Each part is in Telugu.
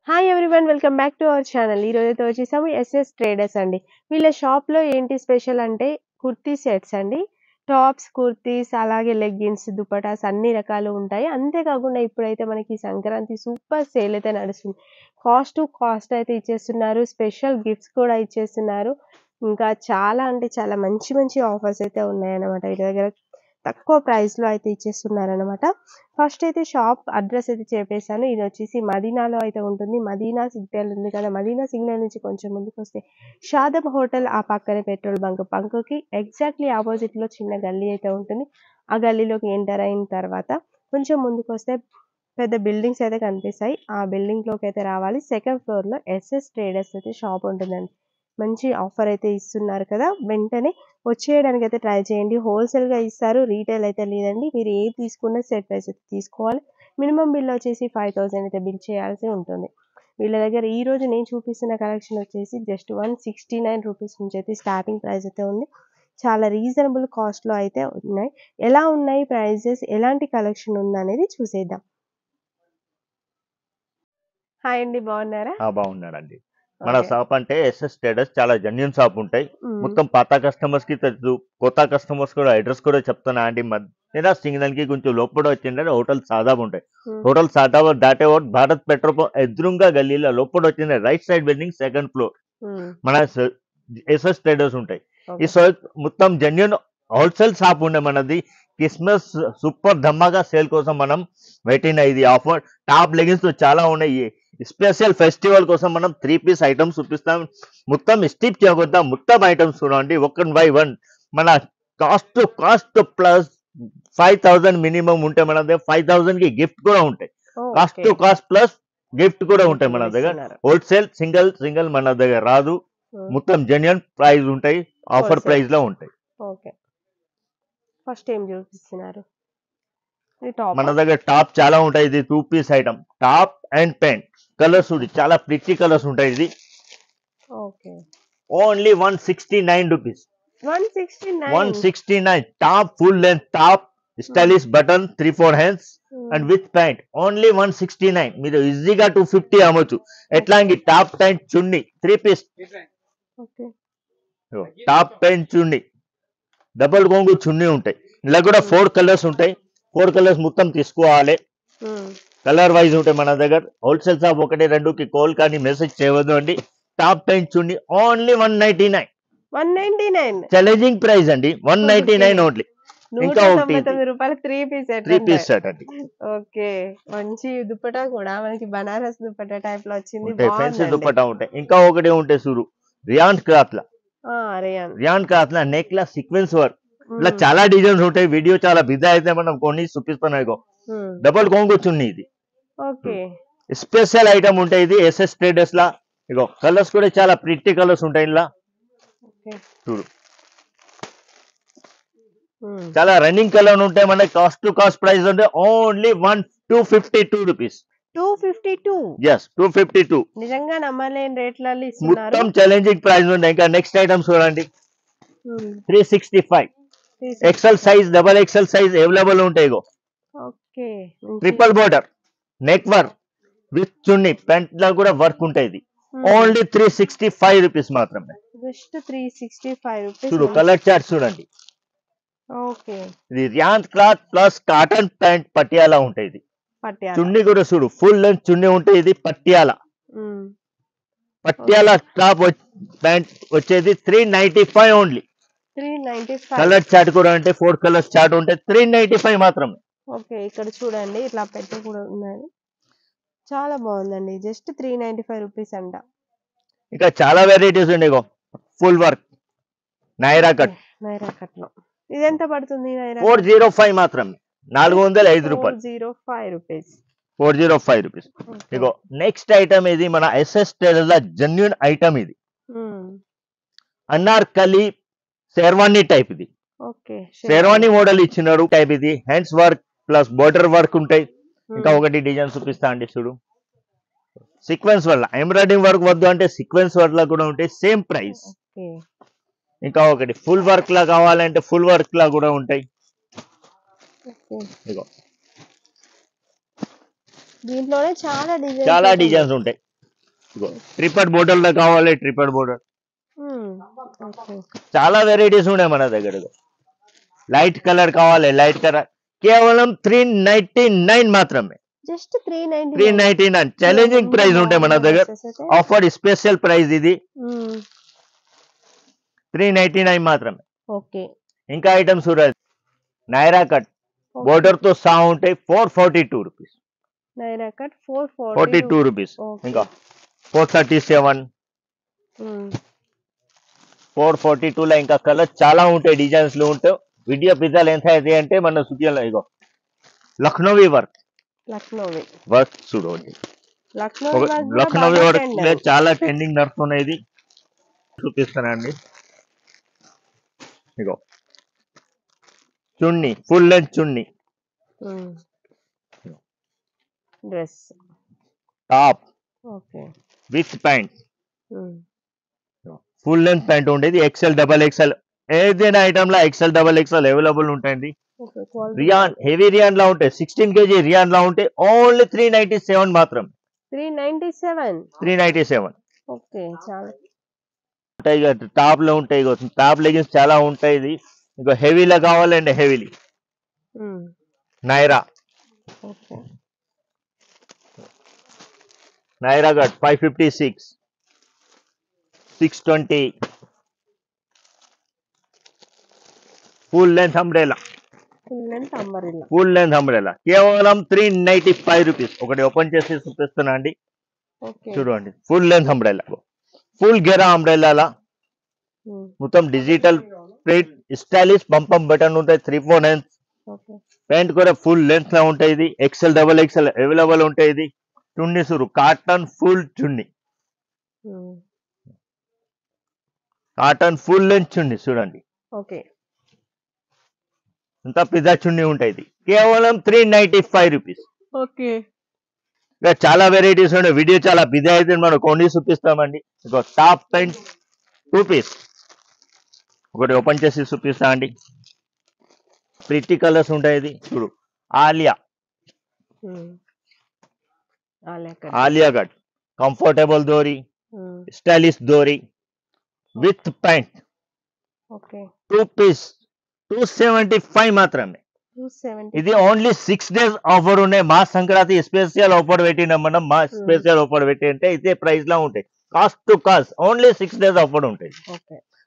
Hi everyone welcome back to our channel. ఈరోజైతే వచ్చేసాము ఎస్ఎస్ ట్రేడర్స్ అండి. వీళ్ళ షాప్లో ఏంటి స్పెషల్ అంటే కుర్తీ సెట్స్ అండి. టాప్స్, కుర్తీస్, అలాగే లెగ్గిన్స్, దుపటాస్ అన్ని రకాలు ఉంటాయి. అంతేకాకుండా ఇప్పుడైతే మనకి సంక్రాంతి సూపర్ సేల్ అయితే నడుస్తుంది. కాస్ట్ టు కాస్ట్ అయితే ఇచ్చేస్తున్నారు. స్పెషల్ గిఫ్ట్స్ కూడా ఇచ్చేస్తున్నారు. ఇంకా చాలా అంటే చాలా మంచి మంచి ఆఫర్స్ అయితే ఉన్నాయన్నమాట. వీళ్ళ దగ్గర తక్కువ ప్రైస్లో అయితే ఇచ్చేస్తున్నారనమాట. ఫస్ట్ అయితే షాప్ అడ్రస్ అయితే చెప్పేసాను. ఇది వచ్చేసి మదీనాలో అయితే ఉంటుంది. మదీనా సిగ్నల్ ఉంది కదా, మదీనా సిగ్నల్ నుంచి కొంచెం ముందుకు వస్తే షాదం హోటల్, ఆ పక్కనే పెట్రోల్ బంక్కి ఎగ్జాక్ట్లీ ఆపోజిట్లో చిన్న గల్లీ అయితే ఉంటుంది. ఆ గల్లీలోకి ఎంటర్ అయిన తర్వాత కొంచెం ముందుకు వస్తే పెద్ద బిల్డింగ్స్ అయితే కనిపిస్తాయి. ఆ బిల్డింగ్లోకి అయితే రావాలి. సెకండ్ ఫ్లోర్లో ఎస్ఎస్ ట్రేడర్స్ అయితే షాప్ ఉంటుందండి. మంచి ఆఫర్ అయితే ఇస్తున్నారు కదా, వెంటనే వచ్చేయడానికి అయితే ట్రై చేయండి. హోల్సేల్గా ఇస్తారు, రీటైల్ అయితే లేదండి. మీరు ఏది తీసుకున్న సెట్ వైస్ అయితే తీసుకోవాలి. మినిమం బిల్ వచ్చేసి 5000 అయితే బిల్ చేయాల్సి ఉంటుంది. వీళ్ళ దగ్గర ఈ రోజు నేను చూపిస్తున్న కలెక్షన్ వచ్చేసి జస్ట్ 169 రూపీస్ నుంచి అయితే స్టార్టింగ్ ప్రైస్ అయితే ఉంది. చాలా రీజనబుల్ కాస్ట్లో అయితే ఉన్నాయి. ఎలా ఉన్నాయి ప్రైజెస్, ఎలాంటి కలెక్షన్ ఉందనేది చూసేద్దాం. హాయ్ అండి, బాగున్నారా? బాగున్నాడండి. మన ఓకే. షాప్ అంటే ఎస్ఎస్ ట్రేడర్స్ చాలా జెన్యూన్ షాప్ ఉంటాయి. మొత్తం పాత కస్టమర్స్ కి తెలుసు, కొత్త కస్టమర్స్ కూడా అడ్రస్ కూడా చెప్తున్నా అండి. మధ్యన సిగ్నల్ కి కొంచెం లోపల వచ్చిందంటే హోటల్ సాదాబ్ ఉంటాయి. హోటల్ సాదాబ్ దాటే భారత్ పెట్రోల్ పంప్ ఎదురుగా గల్లీలో లోపల వచ్చింది right side building second floor మన ఎస్ఎస్ ట్రేడర్స్ ఉంటాయి. ఈ షాప్ మొత్తం జెన్యూన్ హోల్సేల్ షాప్ ఉండే మనది. క్రిస్మస్ సూపర్ ధమాగా సేల్ కోసం మనం వెయిటింగ్. ఇది ఆఫర్ టాప్ లెగిన్స్ చాలా ఉన్నాయి. స్పెషల్ ఫెస్టివల్ కోసం మనం 3 పీస్ ఐటమ్స్ చూపిస్తాం. మొత్తం స్టిప్ చేయబోద్దాం. మొత్తం ఐటమ్స్ చూడండి 1 by 1. మన కాస్ట్ ప్లస్ 5000 మినిమం ఉంటే మన దగ్గర 5000 కి గిఫ్ట్ కూడా ఉంటాయి. Cost to cost plus gift కూడా ఉంటాయి మన దగ్గర. హోల్సేల్ సింగిల్ మన దగ్గర రాదు. మొత్తం జెన్యూన్ ప్రైస్ ఉంటాయి, ఆఫర్ ప్రైస్ లో ఉంటాయి. ఓకే, ఫస్ట్ ఏం చూపిస్తున్నారు? మన దగ్గర టాప్ చాలా ఉంటాయి. ఇది 2 piece item, top and pant. Colours చాలా ప్రిటీ కలర్స్ ఉంటాయి. ఇది okay, only 169 rupees. 169 top full length top, stylish button 3-4 hands and with pant. Only 169. మీరు ఈజీగా 250 అమ్మొచ్చు. ఎట్లాంటి top pant chunni 3 piece. Top pant chunni, double కొంగు చున్నీ ఉంటాయి. ఇలా కూడా 4 కలర్స్ ఉంటాయి. 4 కలర్స్ మొత్తం తీసుకోవాలి. కలర్ వైజ్ ఉంటాయి మన దగ్గర. హోల్సేల్ షాప్ 1-2కి కాల్ కానీ మెసేజ్ చేయవద్దు అండి. టాప్ ప్యాంట్ చున్నీ ఓన్లీ 199. ఛాలెంజింగ్ ప్రైస్ అండి. 199 ఓన్లీ. ఇంకా రూపాయలు 3 పీస్ సెట్ అండి. ఓకే, మంచి దుపట్టా కూడా మనకి బనారస్ దుపట్టా టైప్ లో వచ్చింది. ఫ్యాన్సీ దుపట్టా ఉంటాయి. ఇంకా ఒకటి ఉంటాయి చూడు, రియాన్ క్లాత్ లా నెక్ లా సీక్వెన్స్ వర్క్. ఇలా చాలా డిజైన్స్ ఉంటాయి. వీడియో చాలా బిజీ అయితే మనం కొన్ని చూపిస్తున్నాయి. డబుల్ కొంగు చున్నీ ఇది. స్పెషల్ ఐటమ్ ఉంటాయి. ఇది ఎస్ఎస్ ట్రేడర్స్ లా. ఇగో కలర్స్ కూడా చాలా ప్రిటీ కలర్స్ ఉంటాయి. ఇలా చూడు, చాలా రన్నింగ్ కలర్ ఉంటాయి. మన కాస్ట్ టు కాస్ట్ ప్రైస్ ఉంటే ఓన్లీ 252 రూపీస్. 252. నిజంగా నమ్మలేని రేట్లలో మొత్తం ఛాలెంజింగ్ ప్రైస్ ఉంటాయి. ఇంకా నెక్స్ట్ ఐటమ్స్ చూడండి, 365. XL size, double XL size available ఉంటాయి. Triple border, neck work with చున్నీ, ప్యాంట్ లా కూడా వర్క్ ఉంటాయి. ఓన్లీ 365 రూపీస్ మాత్రమే. Just 365 rupees. చూడు కలర్ చార్ట్ చూడండి. ఇది rayon cloth plus cotton pant Patiala ఉంటాయి. ఇది చున్నీ కూడా చూడు ఫుల్ లెంత్ చున్నీ ఉంటాయి. ఇది పటియాలా టాప్ ప్యాంట్ వచ్చేది 395 ఓన్లీ. 395. కలర్ చార్ట్ కూడా అంటే 4 కలర్స్ చార్ట్ ఉంటాయి. 395 మాత్రమే. ఓకే, ఇక్కడ చూడండి ఇట్లా పెట్టి కూడా ఉన్నాయి. చాలా బాగుందండి. జస్ట్ 395 రూపీస్ అంట. ఇంకా చాలా వెరైటీస్ ఉన్నాయి. ఫుల్ వర్క్ నైరా కట్ లో ఇది ఎంత పడుతుంది? 405 మాత్రమే. 405 రూపాయలు. 405 రూపీస్. ఇగో నెక్స్ట్ ఐటమ్ ఇది మన ఎస్ఎస్ ట్రేడర్స్ లా జెన్యూన్ ఐటమ్. ఇది అన్నార్కలి శేర్వాణి టైప్. ఇది శేర్వాణి మోడల్ ఇచ్చినారు టైప్. ఇది hands work plus border work ఉంటాయి. ఇంకా ఒకటి డిజైన్ చూపిస్తా అండి. చూడు సీక్వెన్స్ వల్ల ఎంబ్రాయిడింగ్ వర్క్ వద్దు అంటే సీక్వెన్స్ వర్క్ లా కూడా ఉంటాయి. Same price. ఇంకా ఒకటి ఫుల్ వర్క్ లా కావాలంటే ఫుల్ వర్క్ లా కూడా ఉంటాయి. దీంట్లోనే చాలా డిజైన్స్ ఉంటాయి. ట్రిపర్ బోర్డర్ లో కావాలి, ట్రిపర్ బోర్డర్ ఓకే. చాలా వెరైటీస్ ఉన్నాయి మన దగ్గర. లైట్ కలర్ కావాలి, లైట్ కలర్ కేవలం 399 మాత్రమే. జస్ట్ 399. 399 ఛాలెంజింగ్ ప్రైస్ ఉంటాయి మన దగ్గర. ఆఫర్ స్పెషల్ ప్రైస్ ఇది 399 మాత్రమే. ఓకే. ఇంకా ఐటమ్స్ చూడాలి. నైరా కట్ బోర్డర్ తో సహా ఉంటాయి 442 రూపీస్. Naira cut 442 42 rupees. ఇంకా 437 442 లో ఇంకా కలర్ చాలా ఉంటాయి, డిజైన్స్ లో ఉంటాయి. వీడియో పిజ్జా ఎంత అయితే అంటే మన సుఖియలో ఇగో లక్నోవి వర్క్ చూడండి. లక్నోవి వర్క్ చాలా ట్రెండింగ్ నడుస్తున్నాయి. ఇది చూపిస్తానండి. ఇగో చున్నీ, ఫుల్ లెంత్ చున్నీ, dress top okay with pant, full length pant ఉండేది. ఎక్సెల్, డబల్ ఎక్సెల్ ఏదైనా ఐటమ్ లో ఎక్సెల్, డబల్ ఎక్సెల్ అవైలబుల్ ఉంటాయండి. రియాన్ హెవీ రియాన్ లా ఉంటాయి, 16 kg రియాన్ లా ఉంటాయి. ఓన్లీ 397 మాత్రం. 397 ఓకే. చాలా ఉంటాయి. టాప్ లో ఉంటాయి, టాప్ లెగిన్స్ చాలా ఉంటాయి. ఇది ఇంకో హెవీలో కావాలండి, heavily Naira. Okay. Naira cut 556, 620 full length umbrella. Full length umbrella కేవలం 395 రూపీస్. ఒకటి ఓపెన్ చేసి చూపిస్తున్నా అండి. చూడండి full length umbrella, full Gera umbrella, మొత్తం డిజిటల్ ప్రింట్, స్టైలిష్ పంపం బటన్ ఉంటాయి. 3/4 లెంత్ ప్యాంట్ కూడా ఫుల్ లెంత్ లో ఉంటాయి. ఇది ఎక్సెల్, డబల్ ఎక్సెల్ అవైలబుల్ ఉంటాయి. ఇది చున్నీ సురు కాటన్ ఫుల్ చున్నీ, కాటన్ ఫుల్ లెంత్ చున్నీ చూడండి. ఓకే. ఇంత పిజ్జా చున్నీ ఉంటాయి. ఇది కేవలం 395 రూపీస్. ఓకే. ఇంకా చాలా వెరైటీస్ ఉన్నాయి. వీడియో చాలా బిజీ అయితే మనం కొన్ని చూపిస్తామండి. ఇంకో టాప్ ప్యాంట్ 2 పీస్ ఒకటి ఓపెన్ చేసి చూపిస్తా అండి. ప్రిటీ కలర్స్ ఉంటాయి. ఇది చూడు ఆలియా, ఆలియా కట్ కంఫర్టబుల్ దోరీ, స్టైలిష్ దోరీ విత్ ప్యాంట్. ఓకే. 2 పీస్ 275 మాత్రమే. ఇది ఓన్లీ 6 days ఆఫర్ ఉన్నాయి. మా సంక్రాంతి స్పెషల్ ఆఫర్ పెట్టినాం మనం. మా స్పెషల్ ఆఫర్ పెట్టి అంటే ఇదే ప్రైస్ లో ఉంటాయి. Cost to cost only 6 days offer ఉంటాయి.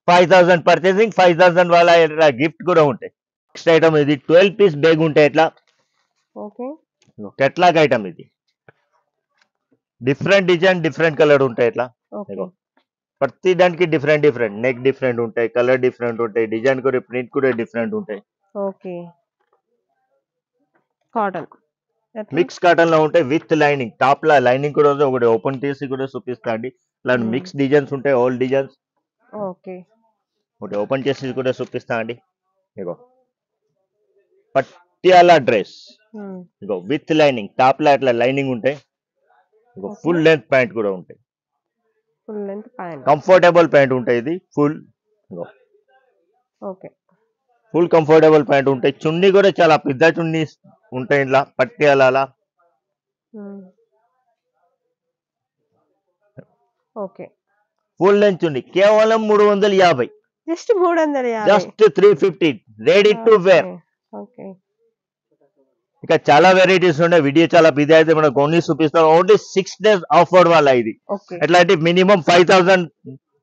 5000 పర్చేసింగ్ 5000 వాళ్ళ గిఫ్ట్ కూడా ఉంటాయి. నెక్స్ట్ ఐటమ్ ఇది 12 పీస్ బ్యాగ్ ఉంటాయి. ఎట్లా కెట్లాగ్ ఐటమ్ ఇది. డిఫరెంట్ డిజైన్, డిఫరెంట్ కలర్ ఉంటాయి. ఎట్లా ప్రతి దానికి డిఫరెంట్ డిఫరెంట్ నెక్ డిఫరెంట్ ఉంటాయి, కలర్ డిఫరెంట్ ఉంటాయి, డిజైన్ కూడా ప్రింట్ కూడా డిఫరెంట్ ఉంటాయి. ఓకే. కాటన్ మిక్స్ కాటన్ లో ఉంటాయి విత్ లైనింగ్. టాప్ లా లైనింగ్ కూడా ఒకటి ఓపెన్ చేసి కూడా చూపిస్తా అండి. ఇలా మిక్స్ డిజైన్స్ ఉంటాయి, ఓల్డ్ డిజైన్స్. ఓకే. ఒకటి ఓపెన్ చేసి కూడా చూపిస్తా అండి. ఇగో పట్యాలా డ్రెస్, ఇగో విత్ లైనింగ్. టాప్ లా ఇట్లా లైనింగ్ ఉంటాయి. ఇగో ఫుల్ లెంత్ ప్యాంట్ కూడా ఉంటాయి. Full length pant, comfortable pant ఉంటాయి. ఇది full okay. Full comfortable pant ఉంటాయి. చున్నీ కూడా చాలా పెద్ద చున్నీ ఉంటాయి. ఇలా Patiala okay. Full length chunni కేవలం 350. Just 350. Just 350 ready to wear. Okay. ఇక చాలా వెరైటీస్ ఉన్నాయి. వీడియో చాలా బిజీ అయితే మనం కొన్ని చూపిస్తాం. ఓన్లీ 6 days ఆఫర్ వాళ్ళ ఇది. ఎట్లా అంటే మినిమం 5000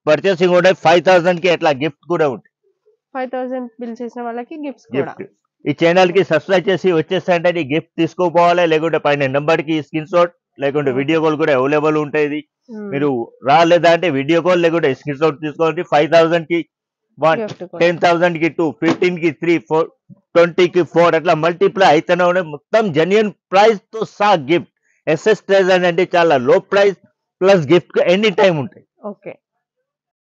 పర్చేసింగ్ ఉంటాయి. 5000 కి ఎట్లా గిఫ్ట్ కూడా ఉంటాయి. 5000 బిల్ చేసిన వాళ్ళకి గిఫ్ట్. ఈ ఛానల్ కి సబ్స్క్రైబ్ చేసి వచ్చేస్తే గిఫ్ట్ తీసుకోపోవాలి. లేకుంటే పైన నెంబర్ కి స్క్రీన్ షాట్ లేకుంటే వీడియో కాల్ కూడా అవైలబుల్ ఉంటాయి. మీరు రాలేదా అంటే వీడియో కాల్ లేకుంటే స్క్రీన్ షాట్ తీసుకోండి. 5000 కి 1, 10,000 కి 2, 15 కి 3, 4, 20 కి 4 అట్లా మల్టిప్లై అయితేనే ఉన్నాయి. మొత్తం జెన్యూన్ ప్రైస్ తో సహా గిఫ్ట్. ఎస్ఎస్ ట్రేజర్ అంటే చాలా లో price plus gift any time ఉంటాయి. ఓకే.